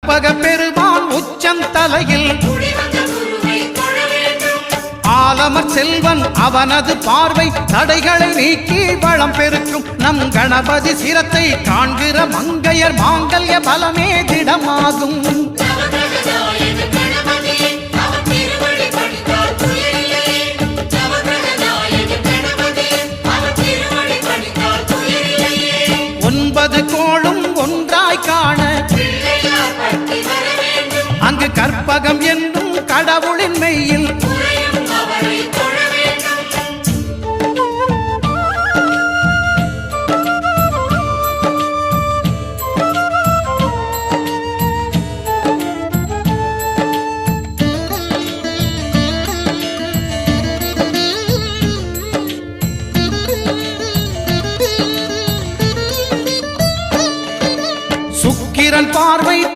கற்பக பெருமான் உச்சந்தலையில் ஆலமர் செல்வன் அவனது பார்வை தடைகளை நீக்கி வளம் பெருக்கும் நம் கணபதி சிரத்தை காண்கிற மங்கையர் மாங்கல்ய பலமே திடமாகும் ஒன்பது கோளும் ஒன்றாய் காண அங்கு கற்பகம் என்னும் கடவுள்